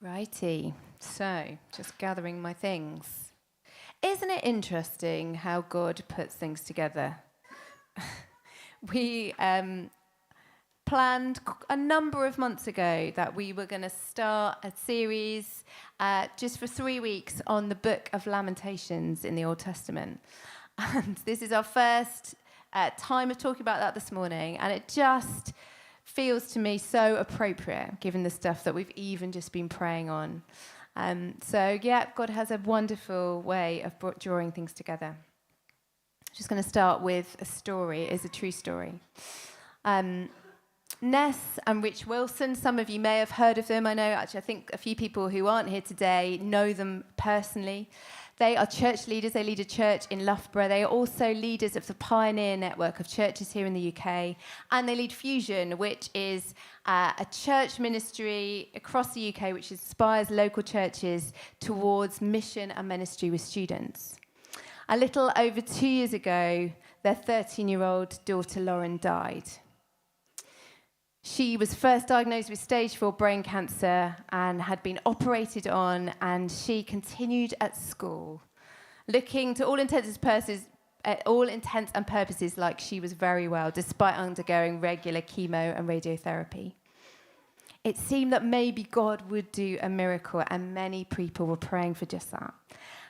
Righty, so just gathering my things. Isn't it interesting how God puts things together? We planned a number of months ago that we were going to start a series just for 3 weeks on the book of Lamentations in the Old Testament. And this is our first time of talking about that this morning, and it just feels to me so appropriate given the stuff that we've even just been praying on. God has a wonderful way of drawing things together. Just going to start with a story. It is a true story. Ness and Rich Wilson, some of you may have heard of them. I think a few people who aren't here today know them personally. They are church leaders. They lead a church in Loughborough. They are also leaders of the Pioneer network of churches here in the UK. And they lead Fusion, which is a church ministry across the UK which inspires local churches towards mission and ministry with students. A little over 2 years ago, their 13-year-old daughter Lauren died. She was first diagnosed with stage 4 brain cancer and had been operated on, and she continued at school, looking to all intents and purposes like she was very well, despite undergoing regular chemo and radiotherapy. It seemed that maybe God would do a miracle, and many people were praying for just that.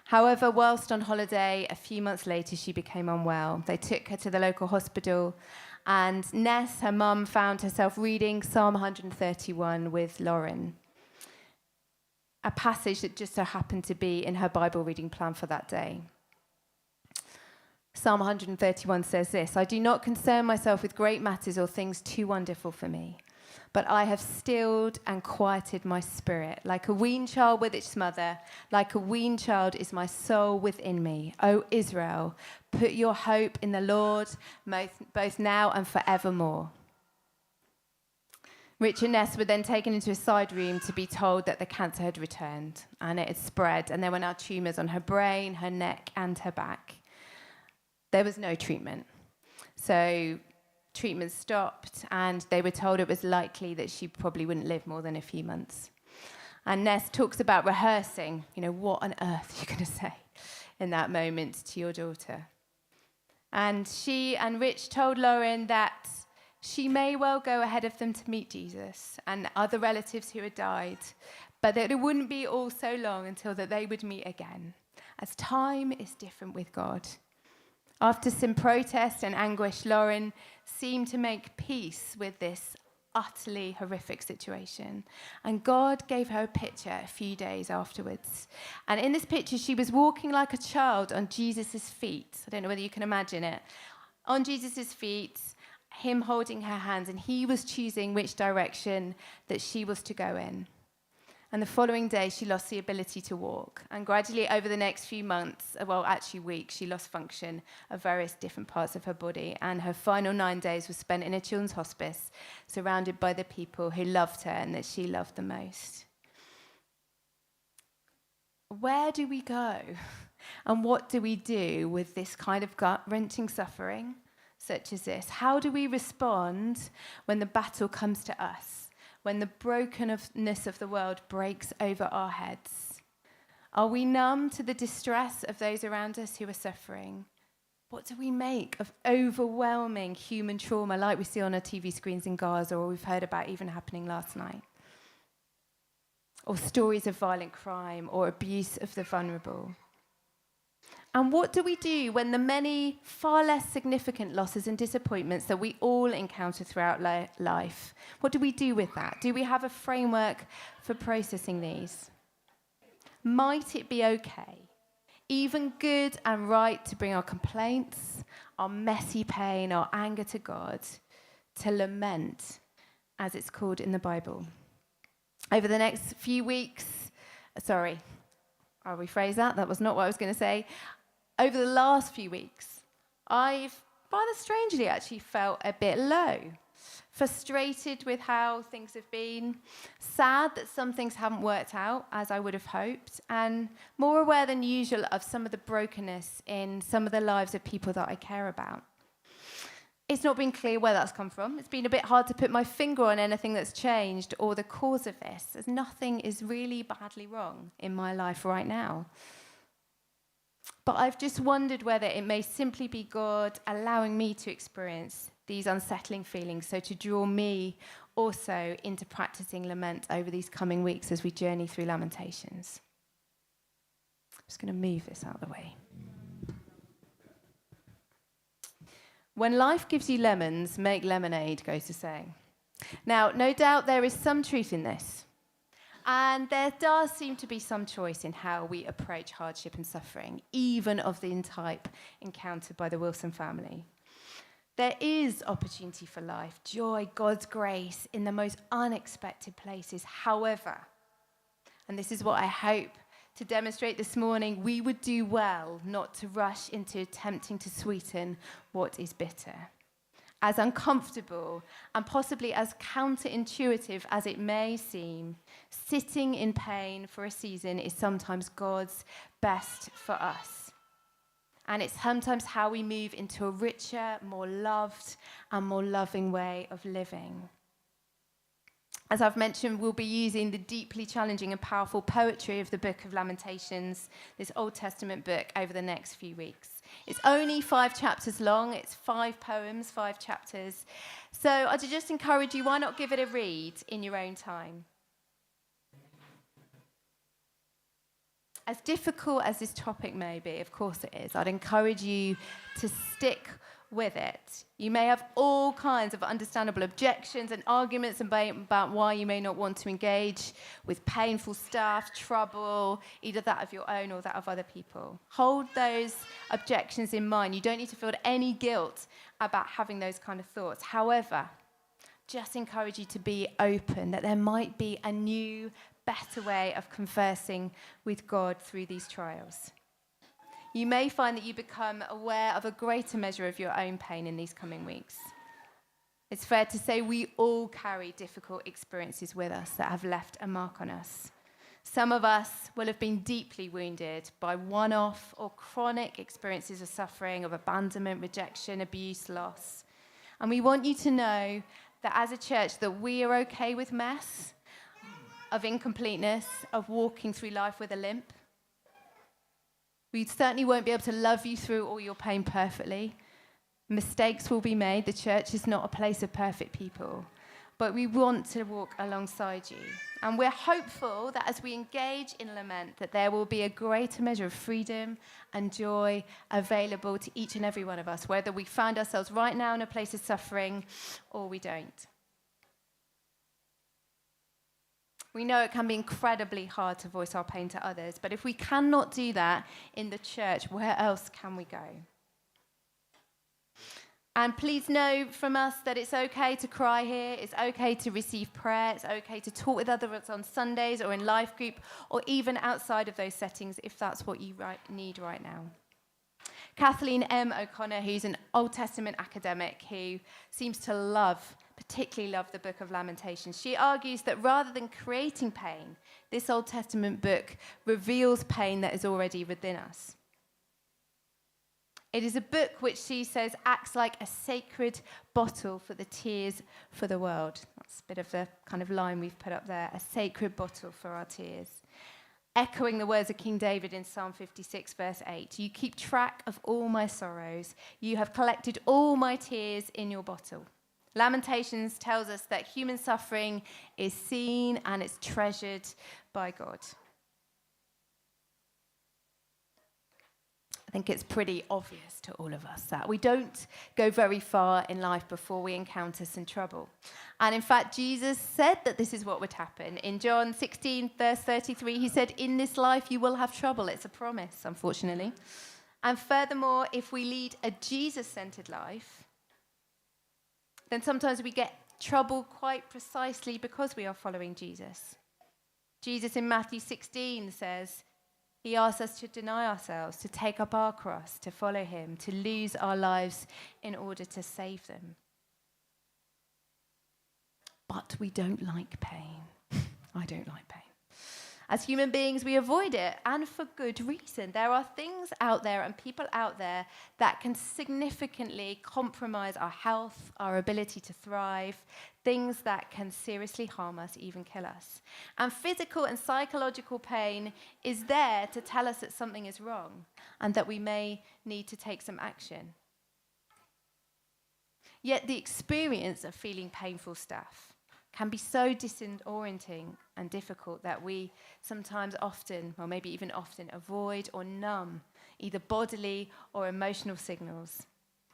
However, whilst on holiday, a few months later, she became unwell. They took her to the local hospital, and Ness, her mum, found herself reading Psalm 131 with Lauren, a passage that just so happened to be in her Bible reading plan for that day. Psalm 131 says this: "I do not concern myself with great matters or things too wonderful for me, but I have stilled and quieted my spirit. Like a weaned child with its mother, like a weaned child is my soul within me. O Israel, put your hope in the Lord, both now and forevermore." Rich and Ness were then taken into a side room to be told that the cancer had returned and it had spread, and there were now tumours on her brain, her neck, and her back. There was no treatment. So treatment stopped, and they were told it was likely that she probably wouldn't live more than a few months. And Ness talks about rehearsing, what on earth are you going to say in that moment to your daughter? And she and Rich told Lauren that she may well go ahead of them to meet Jesus and other relatives who had died, but that it wouldn't be all so long until that they would meet again, as time is different with God. After some protest and anguish, Lauren seemed to make peace with this utterly horrific situation. And God gave her a picture a few days afterwards. And in this picture, she was walking like a child on Jesus' feet. I don't know whether you can imagine it. On Jesus' feet, him holding her hands, and he was choosing which direction that she was to go in. And the following day, she lost the ability to walk. And gradually, over the next few months, weeks, she lost function of various different parts of her body. And her final 9 days were spent in a children's hospice, surrounded by the people who loved her and that she loved the most. Where do we go? And what do we do with this kind of gut-wrenching suffering, such as this? How do we respond when the battle comes to us? When the brokenness of the world breaks over our heads? Are we numb to the distress of those around us who are suffering? What do we make of overwhelming human trauma like we see on our TV screens in Gaza, or we've heard about even happening last night? Or stories of violent crime or abuse of the vulnerable? And what do we do when the many far less significant losses and disappointments that we all encounter throughout life, what do we do with that? Do we have a framework for processing these? Might it be okay, even good and right, to bring our complaints, our messy pain, our anger to God, to lament, as it's called in the Bible? Over the next few weeks, I'll rephrase that. That was not what I was going to say. Over the last few weeks, I've rather strangely actually felt a bit low, frustrated with how things have been, sad that some things haven't worked out as I would have hoped, and more aware than usual of some of the brokenness in some of the lives of people that I care about. It's not been clear where that's come from. It's been a bit hard to put my finger on anything that's changed or the cause of this, as nothing is really badly wrong in my life right now. But I've just wondered whether it may simply be God allowing me to experience these unsettling feelings, so to draw me also into practicing lament over these coming weeks as we journey through Lamentations. I'm just going to move this out of the way. When life gives you lemons, make lemonade, goes the saying. Now, no doubt there is some truth in this. And there does seem to be some choice in how we approach hardship and suffering, even of the type encountered by the Wilson family. There is opportunity for life, joy, God's grace in the most unexpected places. However, and this is what I hope to demonstrate this morning, we would do well not to rush into attempting to sweeten what is bitter. As uncomfortable and possibly as counterintuitive as it may seem, sitting in pain for a season is sometimes God's best for us. And it's sometimes how we move into a richer, more loved, and more loving way of living. As I've mentioned, we'll be using the deeply challenging and powerful poetry of the Book of Lamentations, this Old Testament book, over the next few weeks. It's only 5 chapters long. It's 5 poems, 5 chapters. So I'd just encourage you, why not give it a read in your own time? As difficult as this topic may be, of course it is, I'd encourage you to stick with it. You may have all kinds of understandable objections and arguments about why you may not want to engage with painful stuff, trouble, either that of your own or that of other people. Hold those objections in mind. You don't need to feel any guilt about having those kind of thoughts. However, just encourage you to be open, that there might be a new, better way of conversing with God through these trials. You may find that you become aware of a greater measure of your own pain in these coming weeks. It's fair to say we all carry difficult experiences with us that have left a mark on us. Some of us will have been deeply wounded by one-off or chronic experiences of suffering, of abandonment, rejection, abuse, loss. And we want you to know that as a church that we are okay with mess, of incompleteness, of walking through life with a limp. We certainly won't be able to love you through all your pain perfectly. Mistakes will be made. The church is not a place of perfect people. But we want to walk alongside you. And we're hopeful that as we engage in lament, that there will be a greater measure of freedom and joy available to each and every one of us, whether we find ourselves right now in a place of suffering or we don't. We know it can be incredibly hard to voice our pain to others, but if we cannot do that in the church, where else can we go? And please know from us that it's okay to cry here, it's okay to receive prayer, it's okay to talk with others on Sundays or in life group, or even outside of those settings if that's what you need right now. Kathleen M. O'Connor, who's an Old Testament academic who seems to particularly love the Book of Lamentations, she argues that rather than creating pain, this Old Testament book reveals pain that is already within us. It is a book which she says acts like a sacred bottle for the tears for the world. That's a bit of the kind of line we've put up there, a sacred bottle for our tears. Echoing the words of King David in Psalm 56, verse 8, "You keep track of all my sorrows. You have collected all my tears in your bottle." Lamentations tells us that human suffering is seen and it's treasured by God. I think it's pretty obvious to all of us that we don't go very far in life before we encounter some trouble. And in fact, Jesus said that this is what would happen. In John 16, verse 33, he said, "In this life you will have trouble." It's a promise, unfortunately. And furthermore, if we lead a Jesus-centered life, then sometimes we get trouble quite precisely because we are following Jesus. Jesus in Matthew 16 says, he asks us to deny ourselves, to take up our cross, to follow him, to lose our lives in order to save them. But we don't like pain. I don't like pain. As human beings, we avoid it, and for good reason. There are things out there and people out there that can significantly compromise our health, our ability to thrive, things that can seriously harm us, even kill us. And physical and psychological pain is there to tell us that something is wrong and that we may need to take some action. Yet the experience of feeling painful stuff can be so disorienting and difficult that we sometimes often, or maybe even often, avoid or numb either bodily or emotional signals.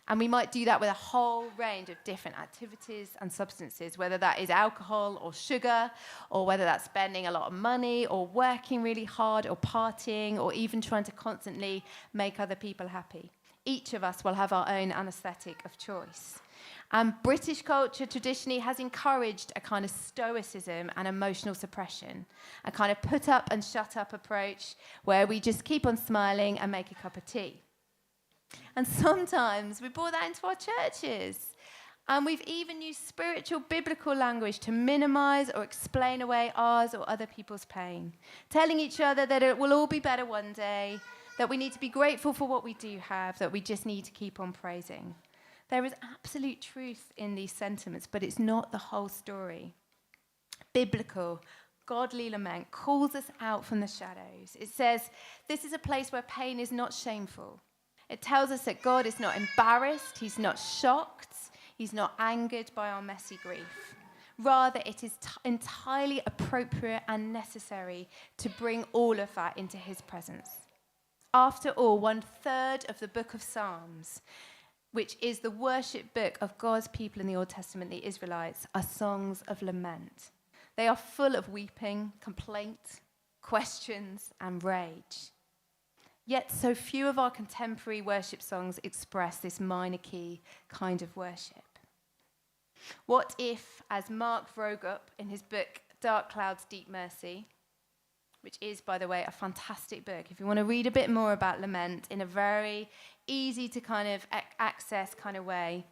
And we might do that with a whole range of different activities and substances, whether that is alcohol or sugar, or whether that's spending a lot of money, or working really hard, or partying, or even trying to constantly make other people happy. Each of us will have our own anesthetic of choice. And British culture traditionally has encouraged a kind of stoicism and emotional suppression, a kind of put up and shut up approach where we just keep on smiling and make a cup of tea. And sometimes we brought that into our churches. And we've even used spiritual, biblical language to minimize or explain away ours or other people's pain, telling each other that it will all be better one day, that we need to be grateful for what we do have, that we just need to keep on praising. There is absolute truth in these sentiments, but it's not the whole story. Biblical, godly lament calls us out from the shadows. It says this is a place where pain is not shameful. It tells us that God is not embarrassed, he's not shocked, he's not angered by our messy grief. Rather, it is entirely appropriate and necessary to bring all of that into his presence. After all, 1/3 of the book of Psalms, which is the worship book of God's people in the Old Testament, the Israelites, are songs of lament. They are full of weeping, complaint, questions, and rage. Yet so few of our contemporary worship songs express this minor key kind of worship. What if, as Mark Vroegop in his book Dark Clouds, Deep Mercy, which is, by the way, a fantastic book. If you want to read a bit more about lament in a very easy to kind of access kind of way,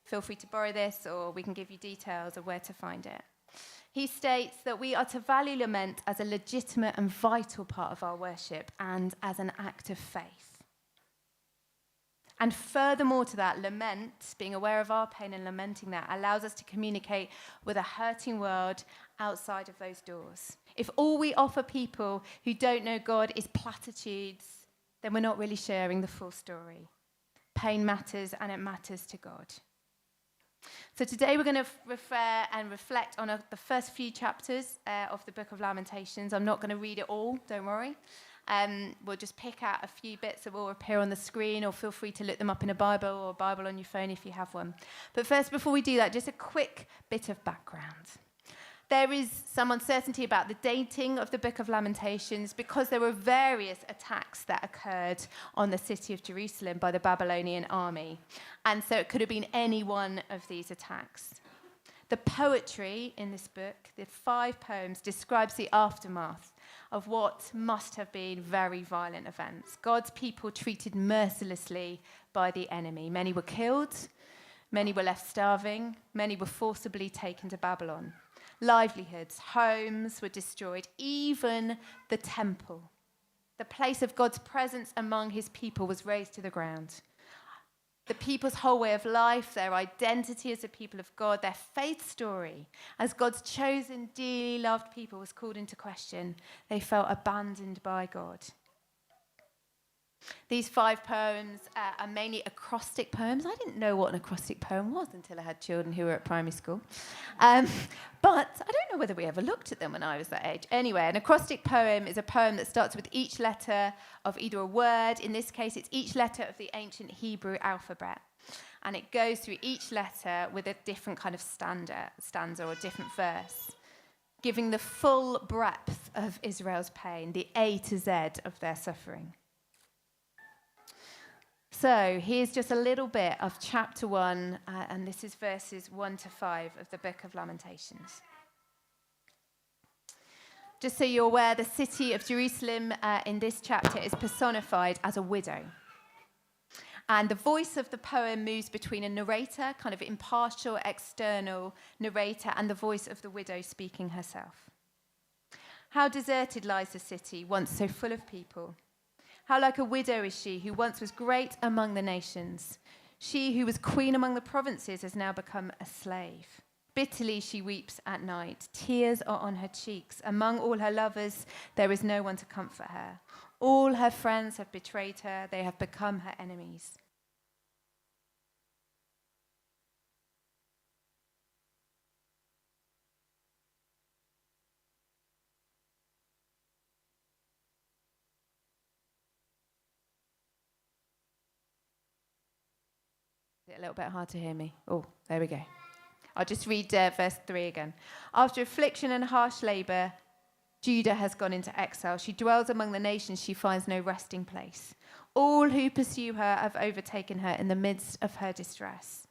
feel free to borrow this or we can give you details of where to find it. He states that we are to value lament as a legitimate and vital part of our worship and as an act of faith. And furthermore to that, lament, being aware of our pain and lamenting that, allows us to communicate with a hurting world outside of those doors. If all we offer people who don't know God is platitudes, then we're not really sharing the full story. Pain matters, and it matters to God. So today we're going to refer and reflect on the first few chapters of the Book of Lamentations. I'm not going to read it all, don't worry. We'll just pick out a few bits that will appear on the screen, or feel free to look them up in a Bible or a Bible on your phone if you have one. But first, before we do that, just a quick bit of background. There is some uncertainty about the dating of the Book of Lamentations because there were various attacks that occurred on the city of Jerusalem by the Babylonian army. And so it could have been any one of these attacks. The poetry in this book, the 5 poems, describes the aftermath of what must have been very violent events. God's people treated mercilessly by the enemy. Many were killed, many were left starving, many were forcibly taken to Babylon. Livelihoods, homes were destroyed, even the temple. The place of God's presence among his people was razed to the ground. The people's whole way of life, their identity as a people of God, their faith story as God's chosen, dearly loved people was called into question. They felt abandoned by God. These 5 poems are mainly acrostic poems. I didn't know what an acrostic poem was until I had children who were at primary school. But I don't know whether we ever looked at them when I was that age. Anyway, an acrostic poem is a poem that starts with each letter of either a word. In this case, it's each letter of the ancient Hebrew alphabet. And it goes through each letter with a different kind of stanza or a different verse, giving the full breadth of Israel's pain, the A to Z of their suffering. So here's just a little bit of chapter 1, and this is verses 1 to 5 of the Book of Lamentations. Just so you're aware, the city of Jerusalem in this chapter is personified as a widow. And the voice of the poem moves between a narrator, kind of impartial, external narrator, and the voice of the widow speaking herself. How deserted lies the city, once so full of people. How like a widow is she, who once was great among the nations. She who was queen among the provinces has now become a slave. Bitterly she weeps at night. Tears are on her cheeks. Among all her lovers, there is no one to comfort her. All her friends have betrayed her. They have become her enemies. Is it a little bit hard to hear me? Oh, there we go. I'll just read verse 3 again. After affliction and harsh labor, Judah has gone into exile. She dwells among the nations. She finds no resting place. All who pursue her have overtaken her in the midst of her distress.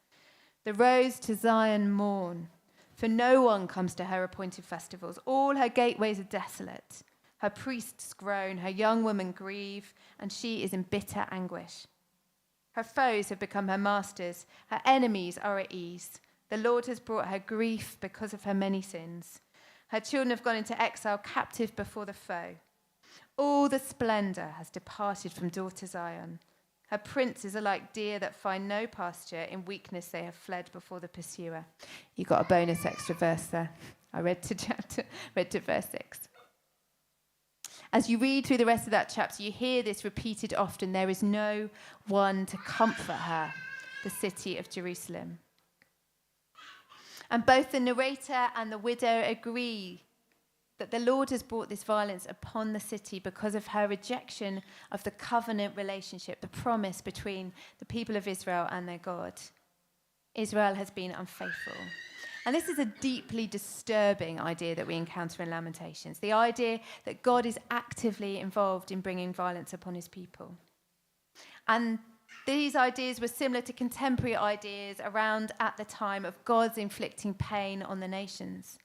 The roads to Zion mourn, for no one comes to her appointed festivals. All her gateways are desolate. Her priests groan, her young women grieve, and she is in bitter anguish. Her foes have become her masters. Her enemies are at ease. The Lord has brought her grief because of her many sins. Her children have gone into exile, captive before the foe. All the splendor has departed from daughter Zion. Her princes are like deer that find no pasture. In weakness they have fled before the pursuer. You got a bonus extra verse there. I read to verse 6. As you read through the rest of that chapter, you hear this repeated often. There is no one to comfort her, the city of Jerusalem. And both the narrator and the widow agree that the Lord has brought this violence upon the city because of her rejection of the covenant relationship, the promise between the people of Israel and their God. Israel has been unfaithful. And this is a deeply disturbing idea that we encounter in Lamentations, the idea that God is actively involved in bringing violence upon his people. And these ideas were similar to contemporary ideas around at the time of God's inflicting pain on the nations.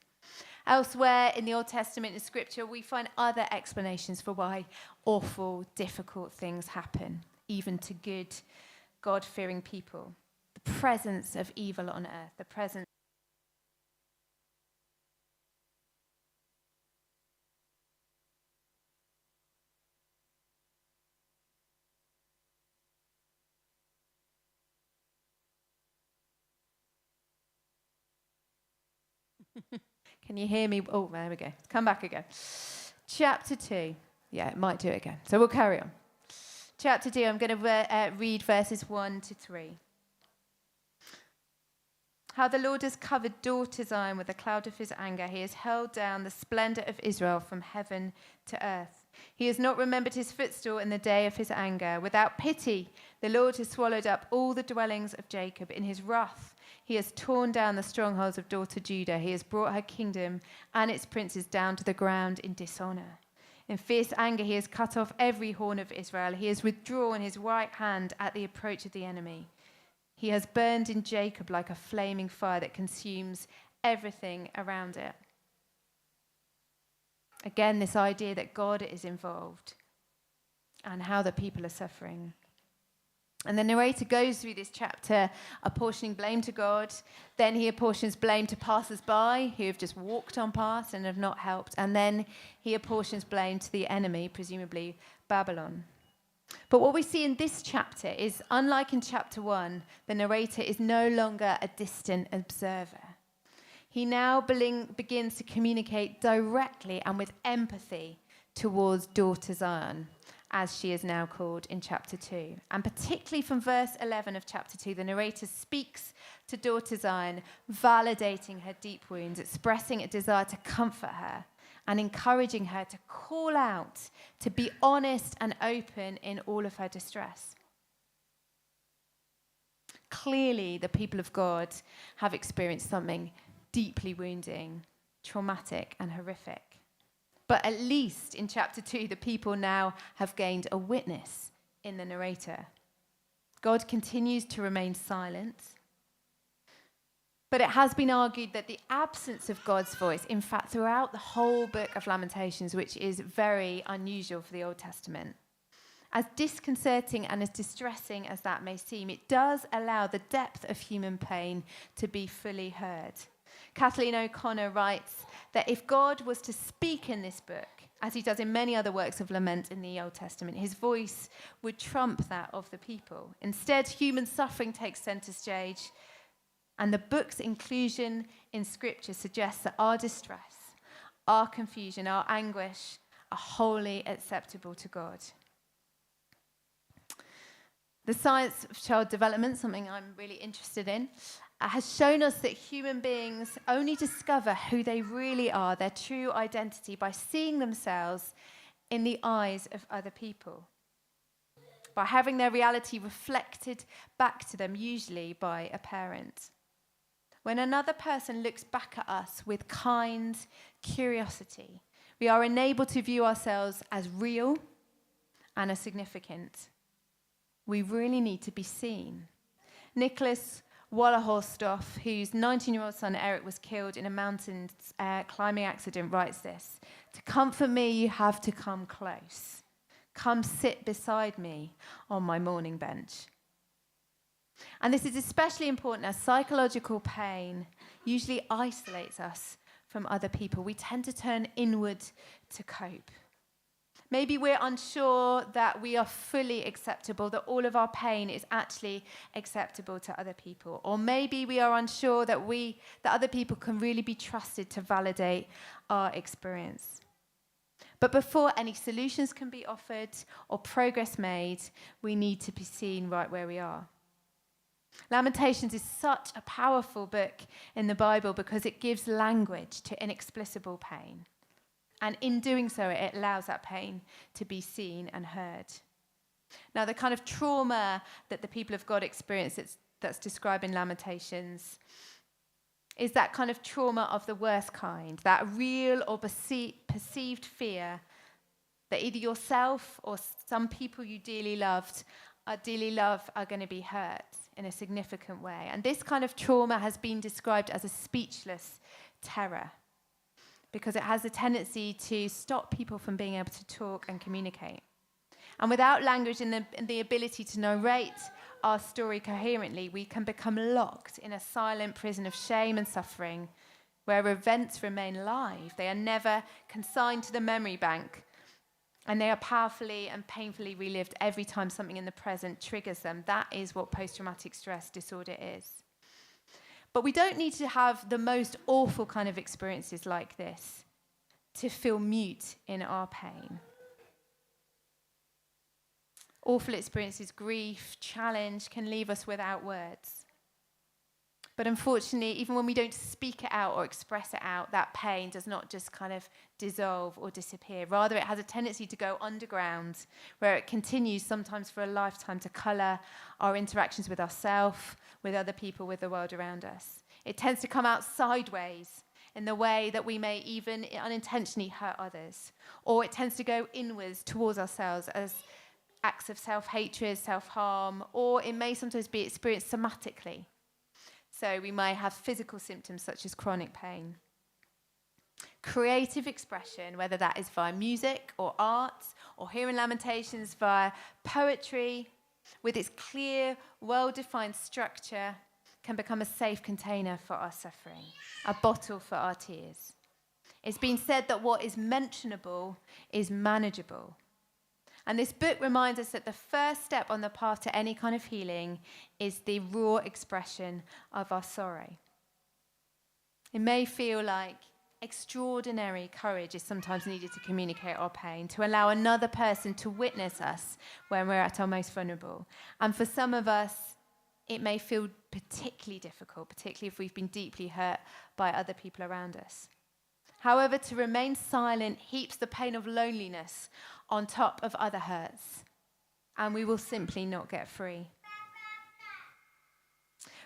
Elsewhere in the Old Testament and Scripture, we find other explanations for why awful, difficult things happen, even to good, God-fearing people. The presence of evil on earth, the presence. Can you hear me? Oh, there we go. Come back again. Chapter 2. Yeah, it might do it again. So we'll carry on. Chapter 2, I'm going to read verses 1 to 3. How the Lord has covered daughter Zion with a cloud of his anger. He has held down the splendor of Israel from heaven to earth. He has not remembered his footstool in the day of his anger. Without pity, the Lord has swallowed up all the dwellings of Jacob. In his wrath, he has torn down the strongholds of daughter Judah. He has brought her kingdom and its princes down to the ground in dishonor. In fierce anger, he has cut off every horn of Israel. He has withdrawn his right hand at the approach of the enemy. He has burned in Jacob like a flaming fire that consumes everything around it. Again, this idea that God is involved and how the people are suffering. And the narrator goes through this chapter apportioning blame to God. Then he apportions blame to passers-by who have just walked on past and have not helped. And then he apportions blame to the enemy, presumably Babylon. But what we see in this chapter is, unlike in chapter 1, the narrator is no longer a distant observer. He now begins to communicate directly and with empathy towards daughter Zion, as she is now called in chapter 2. And particularly from verse 11 of chapter 2, the narrator speaks to daughter Zion, validating her deep wounds, expressing a desire to comfort her, and encouraging her to call out, to be honest and open in all of her distress. Clearly, the people of God have experienced something deeply wounding, traumatic, and horrific. But at least in chapter 2, the people now have gained a witness in the narrator. God continues to remain silent. But it has been argued that the absence of God's voice, in fact, throughout the whole book of Lamentations, which is very unusual for the Old Testament, as disconcerting and as distressing as that may seem, it does allow the depth of human pain to be fully heard. Kathleen O'Connor writes that if God was to speak in this book, as he does in many other works of lament in the Old Testament, his voice would trump that of the people. Instead, human suffering takes center stage, and the book's inclusion in Scripture suggests that our distress, our confusion, our anguish are wholly acceptable to God. The science of child development, something I'm really interested in, has shown us that human beings only discover who they really are, their true identity, by seeing themselves in the eyes of other people, by having their reality reflected back to them, usually by a parent. When another person looks back at us with kind curiosity, we are enabled to view ourselves as real and as significant. We really need to be seen. Nicholas Wallerhorstoff, whose 19-year-old son Eric was killed in a mountain climbing accident, writes this: "To comfort me, you have to come close. Come sit beside me on my mourning bench." And this is especially important as psychological pain usually isolates us from other people. We tend to turn inward to cope. Maybe we're unsure that we are fully acceptable, that all of our pain is actually acceptable to other people. Or maybe we are unsure that other people can really be trusted to validate our experience. But before any solutions can be offered or progress made, we need to be seen right where we are. Lamentations is such a powerful book in the Bible because it gives language to inexplicable pain. And in doing so, it allows that pain to be seen and heard. Now, the kind of trauma that the people of God experience that's described in Lamentations is that kind of trauma of the worst kind, that real or perceived fear that either yourself or some people you dearly love are going to be hurt in a significant way. And this kind of trauma has been described as a speechless terror, because it has a tendency to stop people from being able to talk and communicate. And without language and the ability to narrate our story coherently, we can become locked in a silent prison of shame and suffering, where events remain live. They are never consigned to the memory bank, and they are powerfully and painfully relived every time something in the present triggers them. That is what post-traumatic stress disorder is. But we don't need to have the most awful kind of experiences like this to feel mute in our pain. Awful experiences, grief, challenge, can leave us without words. But unfortunately, even when we don't speak it out or express it out, that pain does not just kind of dissolve or disappear. Rather, it has a tendency to go underground, where it continues sometimes for a lifetime to colour our interactions with ourselves, with other people, with the world around us. It tends to come out sideways in the way that we may even unintentionally hurt others. Or it tends to go inwards towards ourselves as acts of self-hatred, self-harm, or it may sometimes be experienced somatically. So we may have physical symptoms such as chronic pain. Creative expression, whether that is via music or art, or here in Lamentations via poetry, with its clear, well-defined structure, can become a safe container for our suffering, a bottle for our tears. It's been said that what is mentionable is manageable. And this book reminds us that the first step on the path to any kind of healing is the raw expression of our sorrow. It may feel like extraordinary courage is sometimes needed to communicate our pain, to allow another person to witness us when we're at our most vulnerable. And for some of us, it may feel particularly difficult, particularly if we've been deeply hurt by other people around us. However, to remain silent heaps the pain of loneliness on top of other hurts, and we will simply not get free.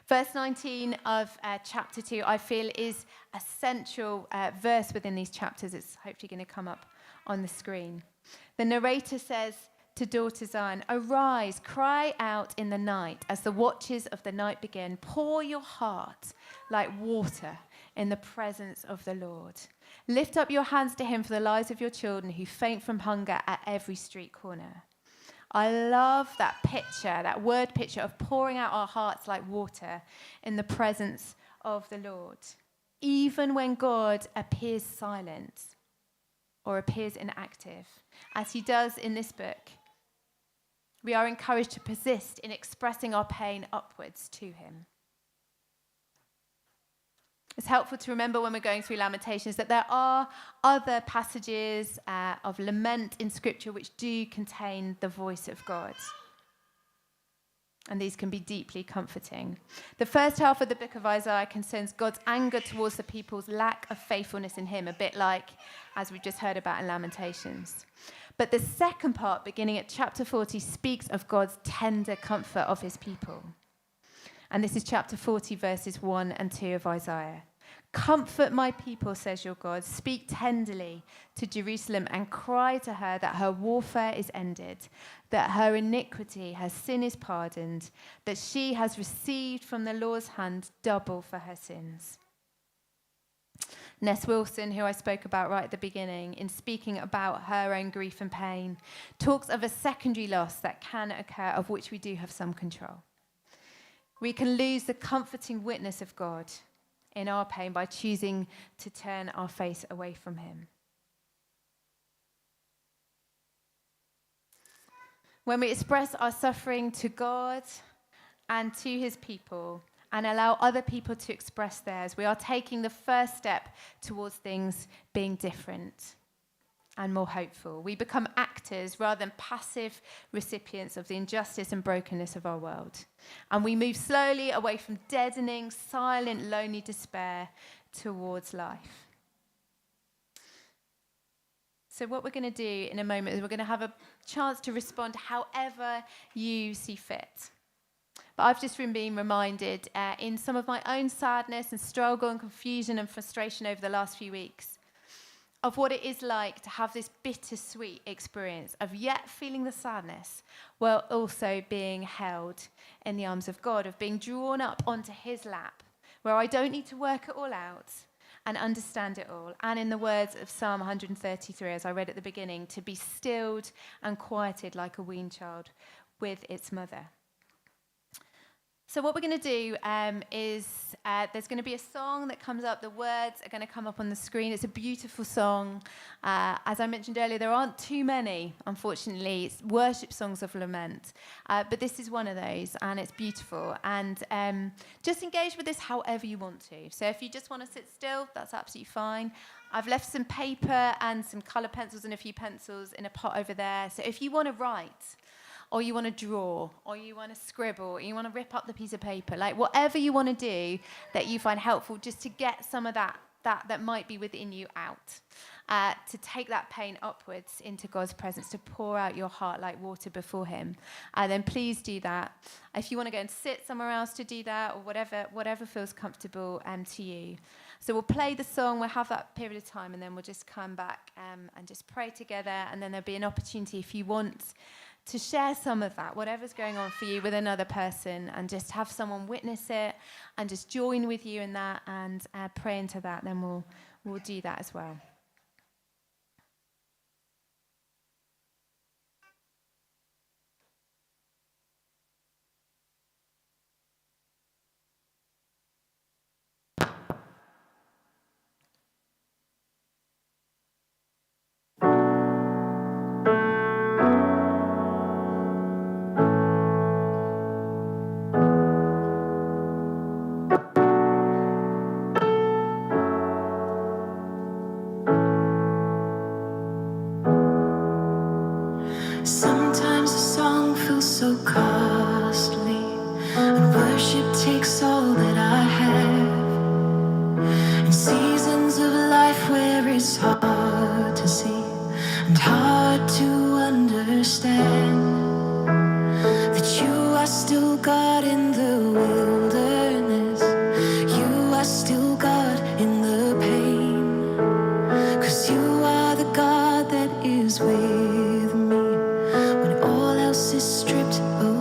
Verse 19 of chapter 2, I feel, is a central verse within these chapters. It's hopefully going to come up on the screen. The narrator says to daughter Zion, "Arise, cry out in the night as the watches of the night begin. Pour your heart like water in the presence of the Lord. Lift up your hands to him for the lives of your children who faint from hunger at every street corner." I love that picture, that word picture of pouring out our hearts like water in the presence of the Lord. even when God appears silent or appears inactive, as he does in this book, we are encouraged to persist in expressing our pain upwards to him. It's helpful to remember when we're going through Lamentations that there are other passages of lament in Scripture which do contain the voice of God. And these can be deeply comforting. The first half of the book of Isaiah concerns God's anger towards the people's lack of faithfulness in him, a bit like as we've just heard about in Lamentations. But the second part, beginning at chapter 40, speaks of God's tender comfort of his people. And this is chapter 40, verses 1 and 2 of Isaiah. Comfort my people, says your God. Speak tenderly to Jerusalem and cry to her that her warfare is ended, that her iniquity, her sin is pardoned, that she has received from the Lord's hand double for her sins. Ness Wilson, who I spoke about right at the beginning, in speaking about her own grief and pain, talks of a secondary loss that can occur, of which we do have some control. We can lose the comforting witness of God in our pain by choosing to turn our face away from him. When we express our suffering to God and to his people and allow other people to express theirs, we are taking the first step towards things being different and more hopeful. We become actors rather than passive recipients of the injustice and brokenness of our world. And we move slowly away from deadening, silent, lonely despair towards life. So what we're going to do in a moment is we're going to have a chance to respond however you see fit. But I've just been reminded in some of my own sadness and struggle and confusion and frustration over the last few weeks of what it is like to have this bittersweet experience of yet feeling the sadness while also being held in the arms of God, of being drawn up onto his lap, where I don't need to work it all out and understand it all. And in the words of Psalm 133, as I read at the beginning, to be stilled and quieted like a weaned child with its mother. So what we're going to do is there's going to be a song that comes up. The words are going to come up on the screen. It's a beautiful song. As I mentioned earlier, there aren't too many, unfortunately, worship songs of lament. But this is one of those, and it's beautiful. And just engage with this however you want to. So if you just want to sit still, that's absolutely fine. I've left some paper and some colour pencils and a few pencils in a pot over there. So if you want to write, or you want to draw, or you want to scribble, or you want to rip up the piece of paper, like whatever you want to do that you find helpful, just to get some of that might be within you out, to take that pain upwards into God's presence, to pour out your heart like water before him. And then please do that. If you want to go and sit somewhere else to do that, or whatever feels comfortable to you. So we'll play the song, we'll have that period of time, and then we'll just come back and just pray together, and then there'll be an opportunity if you want to share some of that, whatever's going on for you, with another person, and just have someone witness it and just join with you in that and pray into that. Then we'll do that as well. Sometimes a song feels so costly, and worship takes all that I have. In seasons of life where it's hard to see and hard to understand that you are still God in the wilderness, you are still God in the pain, 'cause you are the God that is with me when all else is stripped away.